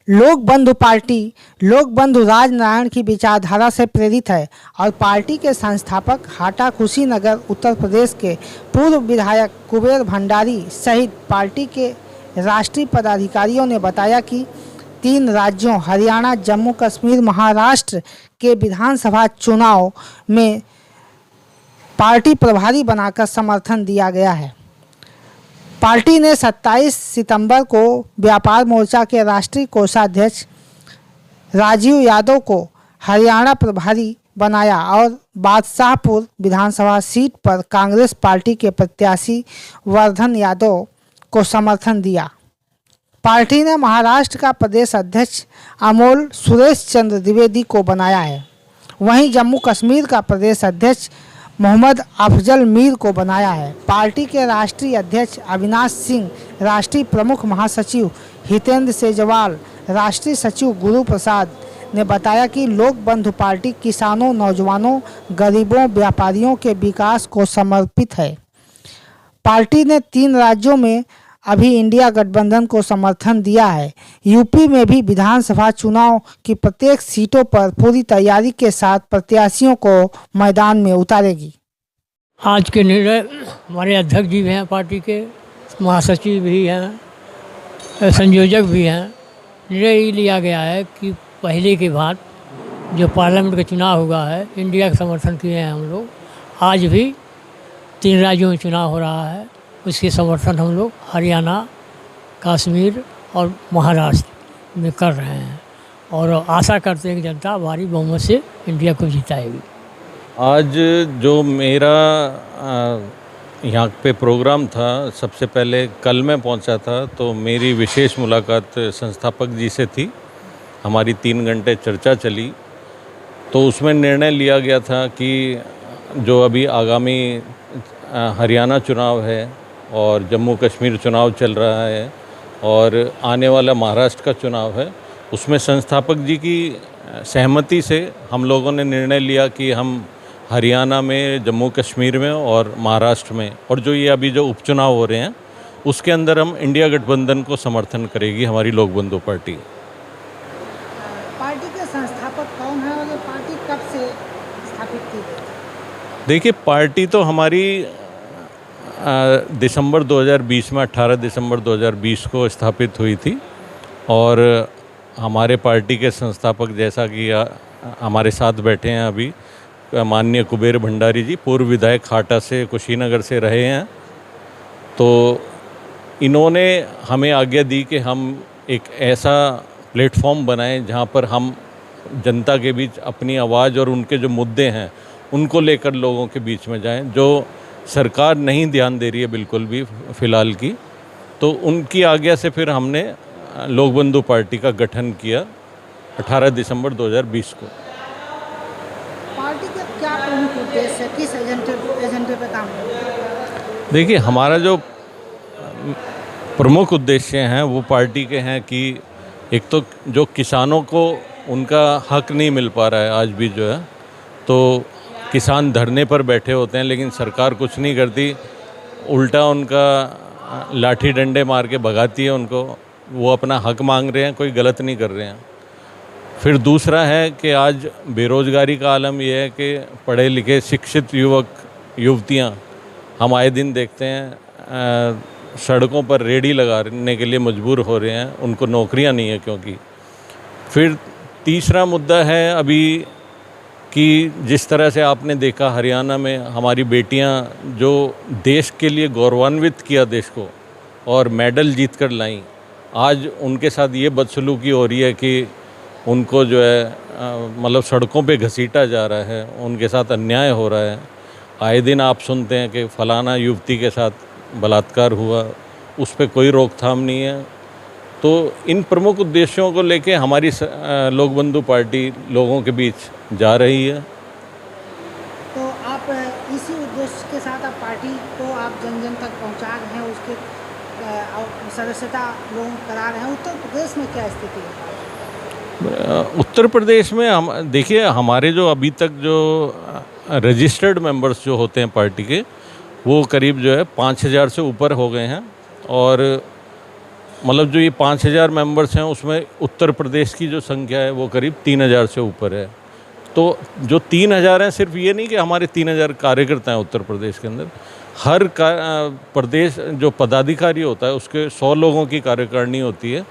लोक बंधु पार्टी लोक बंधु राजनारायण की विचारधारा से प्रेरित है और पार्टी के संस्थापक हाटा कुशीनगर उत्तर प्रदेश के पूर्व विधायक कुबेर भंडारी सहित पार्टी के राष्ट्रीय पदाधिकारियों ने बताया कि 3 राज्यों हरियाणा, जम्मू कश्मीर, महाराष्ट्र के विधानसभा चुनाव में पार्टी प्रभारी बनाकर समर्थन दिया गया है। पार्टी ने 27 सितंबर को व्यापार मोर्चा के राष्ट्रीय कोषाध्यक्ष राजीव यादव को हरियाणा प्रभारी बनाया और बादशाहपुर विधानसभा सीट पर कांग्रेस पार्टी के प्रत्याशी वर्धन यादव को समर्थन दिया। पार्टी ने महाराष्ट्र का प्रदेश अध्यक्ष अमोल सुरेश चंद्र द्विवेदी को बनाया है। वहीं जम्मू कश्मीर का प्रदेश अध्यक्ष मोहम्मद अफजल मीर को बनाया है। पार्टी के राष्ट्रीय अध्यक्ष अविनाश सिंह, राष्ट्रीय प्रमुख महासचिव हितेंद्र सेजवाल, राष्ट्रीय सचिव गुरु प्रसाद ने बताया कि लोक बंधु पार्टी किसानों, नौजवानों, गरीबों, व्यापारियों के विकास को समर्पित है। पार्टी ने 3 राज्यों में अभी इंडिया गठबंधन को समर्थन दिया है। यूपी में भी विधानसभा चुनाव की प्रत्येक सीटों पर पूरी तैयारी के साथ प्रत्याशियों को मैदान में उतारेगी। आज के निर्णय हमारे अध्यक्ष जी भी हैं, पार्टी के महासचिव भी हैं, संयोजक भी हैं। निर्णय ये लिया गया है कि पहले के बाद जो पार्लियामेंट का चुनाव हुआ है, इंडिया का समर्थन किए हैं हम लोग। आज भी 3 राज्यों में चुनाव हो रहा है, उसके समर्थन हम लोग हरियाणा, कश्मीर और महाराष्ट्र में कर रहे हैं और आशा करते हैं कि जनता भारी बहुमत से इंडिया को जिताएगी। आज जो मेरा यहाँ पे प्रोग्राम था, सबसे पहले कल मैं पहुँचा था तो मेरी विशेष मुलाकात संस्थापक जी से थी। हमारी 3 घंटे चर्चा चली तो उसमें निर्णय लिया गया था कि जो अभी आगामी हरियाणा चुनाव है और जम्मू कश्मीर चुनाव चल रहा है और आने वाला महाराष्ट्र का चुनाव है, उसमें संस्थापक जी की सहमति से हम लोगों ने निर्णय लिया कि हम हरियाणा में, जम्मू कश्मीर में और महाराष्ट्र में और जो ये अभी जो उपचुनाव हो रहे हैं उसके अंदर हम इंडिया गठबंधन को समर्थन करेगी हमारी लोक बंधु पार्टी। पार्टी के संस्थापक कौन है और ये पार्टी कब से स्थापित की गई? देखिए, पार्टी तो हमारी दिसंबर 2020 में 18 दिसंबर 2020 को स्थापित हुई थी और हमारे पार्टी के संस्थापक जैसा कि हमारे साथ बैठे हैं अभी माननीय कुबेर भंडारी जी, पूर्व विधायक हाटा से, कुशीनगर से रहे हैं। तो इन्होंने हमें आज्ञा दी कि हम एक ऐसा प्लेटफॉर्म बनाएं जहां पर हम जनता के बीच अपनी आवाज़ और उनके जो मुद्दे हैं उनको लेकर लोगों के बीच में जाएं, जो सरकार नहीं ध्यान दे रही है बिल्कुल भी फ़िलहाल की। तो उनकी आज्ञा से फिर हमने लोक बंधु पार्टी का गठन किया 18 दिसंबर 2020 को। पार्टी का क्या प्रमुख उद्देश्य है, किस एजेंडे पे काम कर रही है? देखिए, हमारा जो प्रमुख उद्देश्य हैं वो पार्टी के हैं कि एक तो जो किसानों को उनका हक नहीं मिल पा रहा है आज भी जो है, तो किसान धरने पर बैठे होते हैं लेकिन सरकार कुछ नहीं करती, उल्टा उनका लाठी डंडे मार के भगाती है उनको। वो अपना हक मांग रहे हैं, कोई गलत नहीं कर रहे हैं। फिर दूसरा है कि आज बेरोज़गारी का आलम यह है कि पढ़े लिखे शिक्षित युवक युवतियां हम आए दिन देखते हैं सड़कों पर रेडी लगाने के लिए मजबूर हो रहे हैं, उनको नौकरियां नहीं है क्योंकि। फिर तीसरा मुद्दा है अभी कि जिस तरह से आपने देखा हरियाणा में हमारी बेटियां जो देश के लिए गौरवान्वित किया देश को और मेडल जीत कर लाईं, आज उनके साथ ये बदसलूकी हो रही है कि उनको जो है मतलब सड़कों पे घसीटा जा रहा है, उनके साथ अन्याय हो रहा है। आए दिन आप सुनते हैं कि फलाना युवती के साथ बलात्कार हुआ, उस पर कोई रोकथाम नहीं है। तो इन प्रमुख उद्देश्यों को लेके हमारी लोक बंधु पार्टी लोगों के बीच जा रही है। तो आप इसी उद्देश्य के साथ आप पार्टी को आप जन जन तक पहुंचा रहे हैं, उसके सदस्यता लोग करा रहे हैं। उत्तर प्रदेश में क्या स्थिति है? उत्तर प्रदेश में हम देखिए, हमारे जो अभी तक जो रजिस्टर्ड मेंबर्स जो होते हैं पार्टी के, वो करीब जो है 5000 से ऊपर हो गए हैं और मतलब जो ये 5,000 मेंबर्स हैं उसमें उत्तर प्रदेश की जो संख्या है वो करीब 3,000 से ऊपर है। तो जो 3,000 हैं, सिर्फ ये नहीं कि हमारे 3,000 कार्यकर्ता हैं उत्तर प्रदेश के अंदर, हर प्रदेश जो पदाधिकारी होता है उसके 100 लोगों की कार्यकारिणी होती है।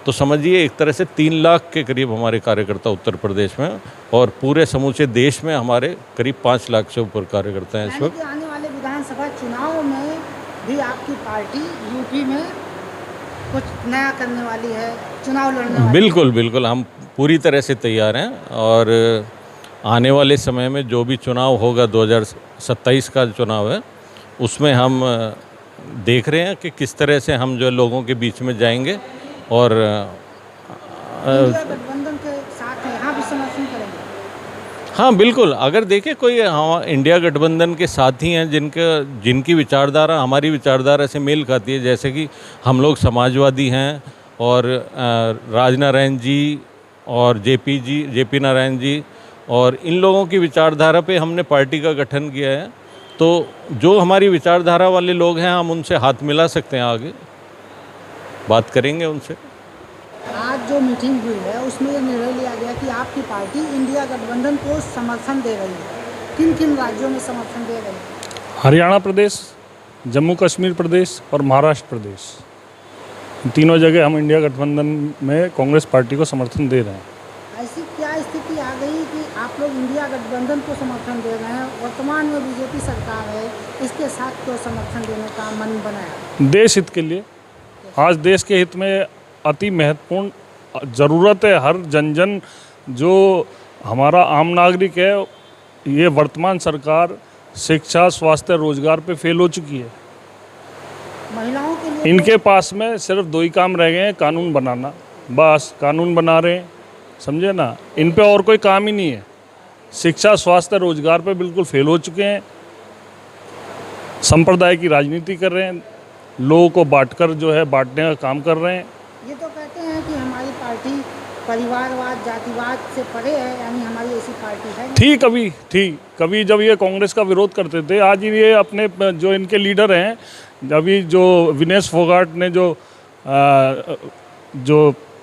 तो समझिए एक तरह से 3 लाख के करीब हमारे कार्यकर्ता उत्तर प्रदेश में, और पूरे समूचे देश में हमारे करीब 5 लाख से ऊपर कार्यकर्ता हैं इस यानी वक्त। कि आने वाले विधानसभा चुनाव में भी आपकी पार्टी यूपी में कुछ नया करने वाली है, चुनाव लड़ने वाली बिल्कुल बिल्कुल, हम पूरी तरह से तैयार हैं, और आने वाले समय में जो भी चुनाव होगा, 2027 का चुनाव है, उसमें हम देख रहे हैं कि किस तरह से हम जो लोगों के बीच में जाएंगे और इंडिया गठबंधन के साथ यहाँ भी समर्थन करेंगे। हाँ बिल्कुल, अगर देखें कोई हम इंडिया गठबंधन के साथी हैं जिनकी विचारधारा हमारी विचारधारा से मेल खाती है, जैसे कि हम लोग समाजवादी हैं और राजनारायण जी और जेपी नारायण जी, और इन लोगों की विचारधारा पे हमने पार्टी का गठन किया है। तो जो हमारी विचारधारा वाले लोग हैं, हम उनसे हाथ मिला सकते हैं, आगे बात करेंगे उनसे। आज जो मीटिंग हुई है उसमें ये निर्णय लिया गया कि आपकी पार्टी इंडिया गठबंधन को समर्थन दे रही है। किन किन राज्यों में समर्थन दे रही है? हरियाणा प्रदेश, जम्मू कश्मीर प्रदेश और महाराष्ट्र प्रदेश, तीनों जगह हम इंडिया गठबंधन में कांग्रेस पार्टी को समर्थन दे रहे हैं। ऐसी क्या स्थिति आ गई कि आप लोग इंडिया गठबंधन को समर्थन दे रहे हैं? वर्तमान में बीजेपी सरकार है, इसके साथ क्यों समर्थन देने का मन बनाया? देश हित के लिए, आज देश के हित में अति महत्वपूर्ण ज़रूरत है। हर जन जो हमारा आम नागरिक है, ये वर्तमान सरकार शिक्षा, स्वास्थ्य, रोजगार पे फेल हो चुकी है। महिलाओं के लिए इनके पास में सिर्फ 2 ही काम रह गए हैं, कानून बनाना। बस कानून बना रहे हैं, समझे ना, इन पे और कोई काम ही नहीं है। शिक्षा, स्वास्थ्य, रोजगार पे बिल्कुल फेल हो चुके हैं। संप्रदाय की राजनीति कर रहे हैं, लोगों को बांटकर जो है बांटने का काम कर रहे हैं। ये तो कहते हैं कि हमारी पार्टी परिवारवाद, जातिवाद से परे है, यानी हमारी ऐसी पार्टी है। कभी जब ये कांग्रेस का विरोध करते थे, आज ये अपने जो इनके लीडर हैं, अभी जो विनेश फोगाट ने जो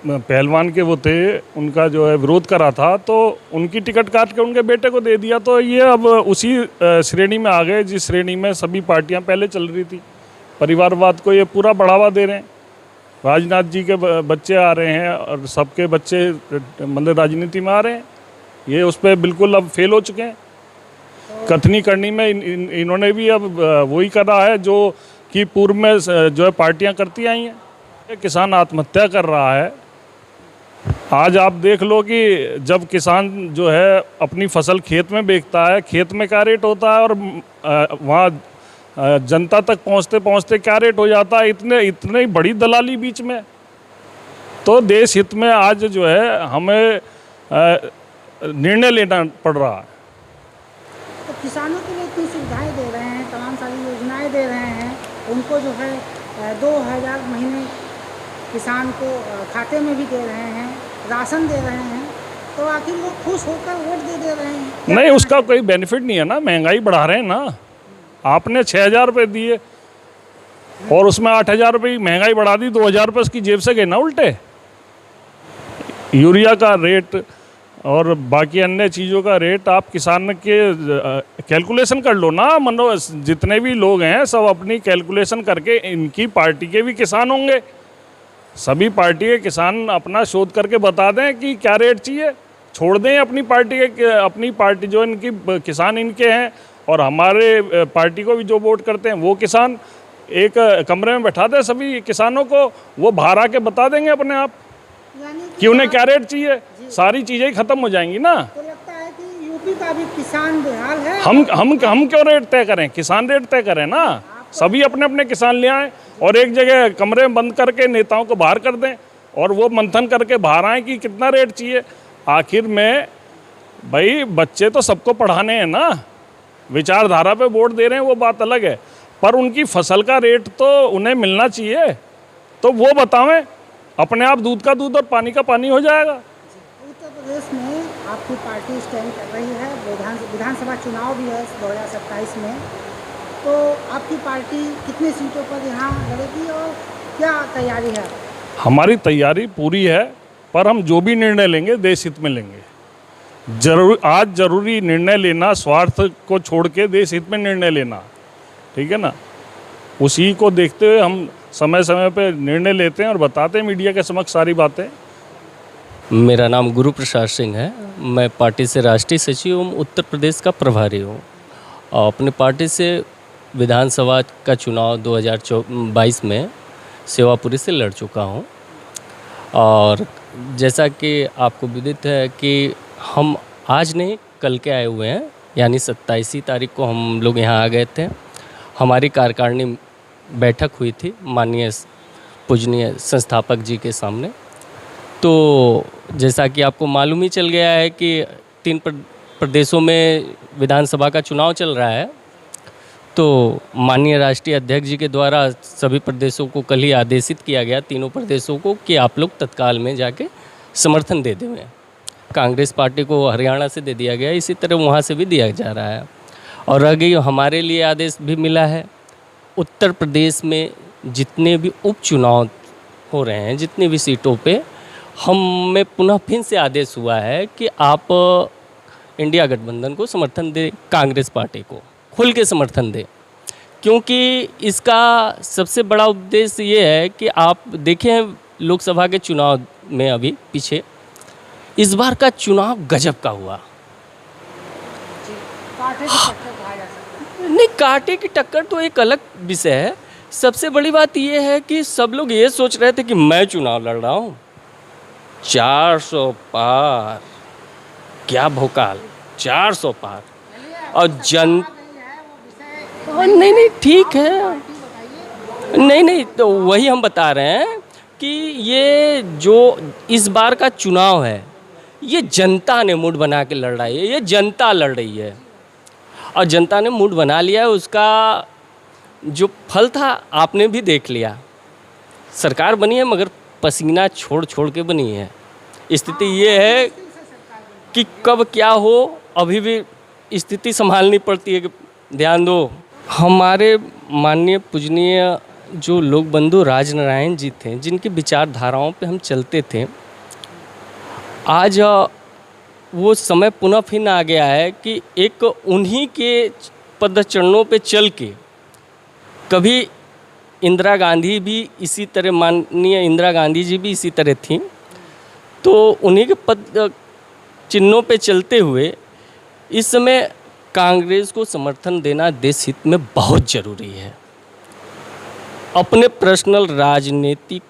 पहलवान के वो थे, उनका जो है विरोध करा था, तो उनकी टिकट काट के उनके बेटे को दे दिया। तो ये अब उसी श्रेणी में आ गए जिस श्रेणी में सभी पार्टियां पहले चल रही थी। परिवारवाद को ये पूरा बढ़ावा दे रहे हैं। राजनाथ जी के बच्चे आ रहे हैं और सबके बच्चे मतलब राजनीति में आ रहे हैं। ये उस पर बिल्कुल अब फेल हो चुके हैं। कथनी करनी में इन्होंने भी अब वही करा है जो कि पूर्व में जो है पार्टियां करती आई हैं। किसान आत्महत्या कर रहा है। आज आप देख लो कि जब किसान जो है अपनी फसल खेत में बेचता है, खेत में क्या रेट होता है और वहाँ जनता तक पहुँचते पहुँचते क्या रेट हो जाता है, इतने बड़ी दलाली बीच में। तो देश हित में आज जो है हमें निर्णय लेना पड़ रहा है। तो किसानों के लिए इतनी सुविधाएं दे रहे हैं, तमाम सारी योजनाएं दे रहे हैं, उनको जो है 2,000 महीने किसान को खाते में भी दे रहे हैं, राशन दे रहे हैं, तो आखिर वो खुश होकर वोट दे रहे हैं। नहीं, उसका कोई बेनिफिट नहीं है ना। महंगाई बढ़ा रहे हैं ना। आपने 6,000 रुपये दिए और उसमें 8,000 रुपये की महंगाई बढ़ा दी, 2,000 रुपये उसकी जेब से गए ना उल्टे। यूरिया का रेट और बाकी अन्य चीज़ों का रेट आप किसान के कैलकुलेशन कर लो ना। मनो जितने भी लोग हैं सब अपनी कैलकुलेशन करके, इनकी पार्टी के भी किसान होंगे, सभी पार्टी के किसान अपना शोध करके बता दें कि क्या रेट चाहिए। छोड़ दें अपनी पार्टी जो इनकी किसान इनके हैं और हमारे पार्टी को भी जो वोट करते हैं वो किसान, एक कमरे में बैठा दें सभी किसानों को, वो बाहर आके बता देंगे अपने आप कि उन्हें क्या रेट चाहिए। सारी चीज़ें ही ख़त्म हो जाएंगी ना। तो लगता है कि यूपी का भी किसान बेहाल है। हम क्यों रेट तय करें? किसान रेट तय करें ना। सभी अपने अपने किसान ले आएँ और एक जगह कमरे में बंद करके नेताओं को बाहर कर दें और वो मंथन करके बाहर आएँ कि कितना रेट चाहिए। आखिर में भाई बच्चे तो सबको पढ़ाने हैं ना। विचारधारा पे वोट दे रहे हैं वो बात अलग है, पर उनकी फसल का रेट तो उन्हें मिलना चाहिए। तो वो बतावें, अपने आप दूध का दूध और पानी का पानी हो जाएगा। उत्तर प्रदेश में आपकी पार्टी स्टैंड कर रही है, विधानसभा चुनाव भी है 2027 में, तो आपकी पार्टी कितनी सीटों पर यहाँ लड़ेगी और क्या तैयारी है? हमारी तैयारी पूरी है, पर हम जो भी निर्णय लेंगे देश हित में लेंगे। आज जरूरी निर्णय लेना, स्वार्थ को छोड़ के देश हित में निर्णय लेना, ठीक है ना। उसी को देखते हुए हम समय समय पे निर्णय लेते हैं और बताते हैं मीडिया के समक्ष सारी बातें। मेरा नाम गुरु प्रसाद सिंह है। मैं पार्टी से राष्ट्रीय सचिव एवं उत्तर प्रदेश का प्रभारी हूँ। अपनी पार्टी से विधानसभा का चुनाव 2022 में सेवापुरी से लड़ चुका हूँ। और जैसा कि आपको विदित है कि हम आज नहीं कल के आए हुए हैं, यानी 27 तारीख को हम लोग यहाँ आ गए थे। हमारी कार्यकारिणी बैठक हुई थी माननीय पूजनीय संस्थापक जी के सामने। तो जैसा कि आपको मालूम ही चल गया है कि 3 प्रदेशों में विधानसभा का चुनाव चल रहा है। तो माननीय राष्ट्रीय अध्यक्ष जी के द्वारा सभी प्रदेशों को कल ही आदेशित किया गया, तीनों प्रदेशों को, कि आप लोग तत्काल में जाके समर्थन दे दें। कांग्रेस पार्टी को हरियाणा से दे दिया गया, इसी तरह वहाँ से भी दिया जा रहा है। और आगे हमारे लिए आदेश भी मिला है, उत्तर प्रदेश में जितने भी उपचुनाव हो रहे हैं, जितनी भी सीटों पे हमें पुनः फिर से आदेश हुआ है कि आप इंडिया गठबंधन को समर्थन दें, कांग्रेस पार्टी को खुल के समर्थन दें। क्योंकि इसका सबसे बड़ा उद्देश्य ये है कि आप देखें लोकसभा के चुनाव में अभी पीछे इस बार का चुनाव गजब का हुआ। नहीं, कांटे की टक्कर तो एक अलग विषय है। सबसे बड़ी बात यह है कि सब लोग ये सोच रहे थे कि मैं चुनाव लड़ रहा हूँ, 400 पार, क्या भोकाल, 400 पार। और नहीं ठीक है, नहीं तो वही हम बता रहे हैं कि ये जो इस बार का चुनाव है, ये जनता ने मूड बना के लड़ रही है, ये जनता लड़ रही है। और जनता ने मूड बना लिया है, उसका जो फल था आपने भी देख लिया। सरकार बनी है मगर पसीना छोड़ छोड़ के बनी है। स्थिति ये है कि कब क्या हो, अभी भी स्थिति संभालनी पड़ती है कि ध्यान दो। हमारे माननीय पूजनीय जो लोक बंधु राजनारायण जी थे, जिनकी विचारधाराओं पे हम चलते थे, आज वो समय पुनः फिर आ गया है कि एक उन्हीं के पदचरणों पे चल के, कभी इंदिरा गांधी भी इसी तरह, माननीय इंदिरा गांधी जी भी इसी तरह थी, तो उन्हीं के पद चिन्हों पे चलते हुए इस समय कांग्रेस को समर्थन देना देश हित में बहुत ज़रूरी है। अपने पर्सनल राजनीतिक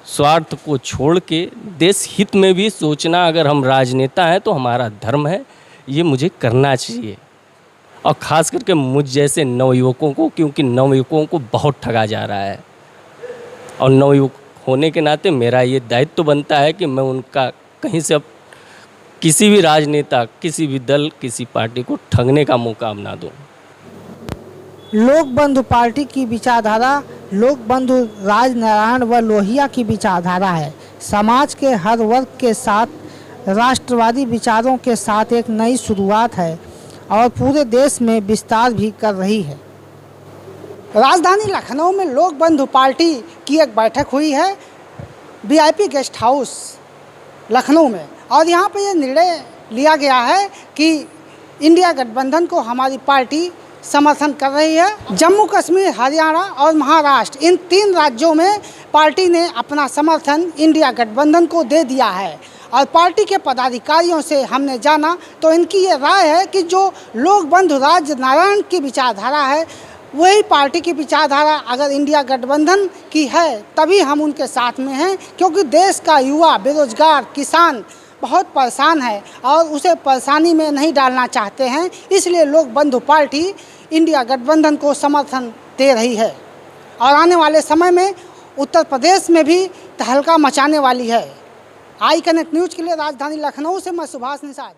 स्वार्थ को छोड़ के देश हित में भी सोचना, अगर हम राजनेता हैं तो हमारा धर्म है, ये मुझे करना चाहिए। और ख़ास करके मुझ जैसे नवयुवकों को, क्योंकि नवयुवकों को बहुत ठगा जा रहा है, और नवयुवक होने के नाते मेरा ये दायित्व तो बनता है कि मैं उनका कहीं से अब किसी भी राजनेता, किसी भी दल, किसी पार्टी को ठगने का मौका ना दूं। लोक बंधु पार्टी की विचारधारा लोक बंधु राजनारायण व लोहिया की विचारधारा है। समाज के हर वर्ग के साथ राष्ट्रवादी विचारों के साथ एक नई शुरुआत है और पूरे देश में विस्तार भी कर रही है। राजधानी लखनऊ में लोक बंधु पार्टी की एक बैठक हुई है VIP गेस्ट हाउस लखनऊ में, और यहाँ पे ये निर्णय लिया गया है कि इंडिया गठबंधन को हमारी पार्टी समर्थन कर रही है। जम्मू कश्मीर, हरियाणा और महाराष्ट्र, इन 3 राज्यों में पार्टी ने अपना समर्थन इंडिया गठबंधन को दे दिया है। और पार्टी के पदाधिकारियों से हमने जाना तो इनकी ये राय है कि जो लोक बंधु राजनारायण की विचारधारा है, वही पार्टी की विचारधारा अगर इंडिया गठबंधन की है तभी हम उनके साथ में हैं, क्योंकि देश का युवा, बेरोजगार, किसान बहुत परेशान है और उसे परेशानी में नहीं डालना चाहते हैं। इसलिए लोक बंधु पार्टी इंडिया गठबंधन को समर्थन दे रही है और आने वाले समय में उत्तर प्रदेश में भी तहलका मचाने वाली है। आई कनेक्ट न्यूज़ के लिए राजधानी लखनऊ से मैं सुभाष निषाद।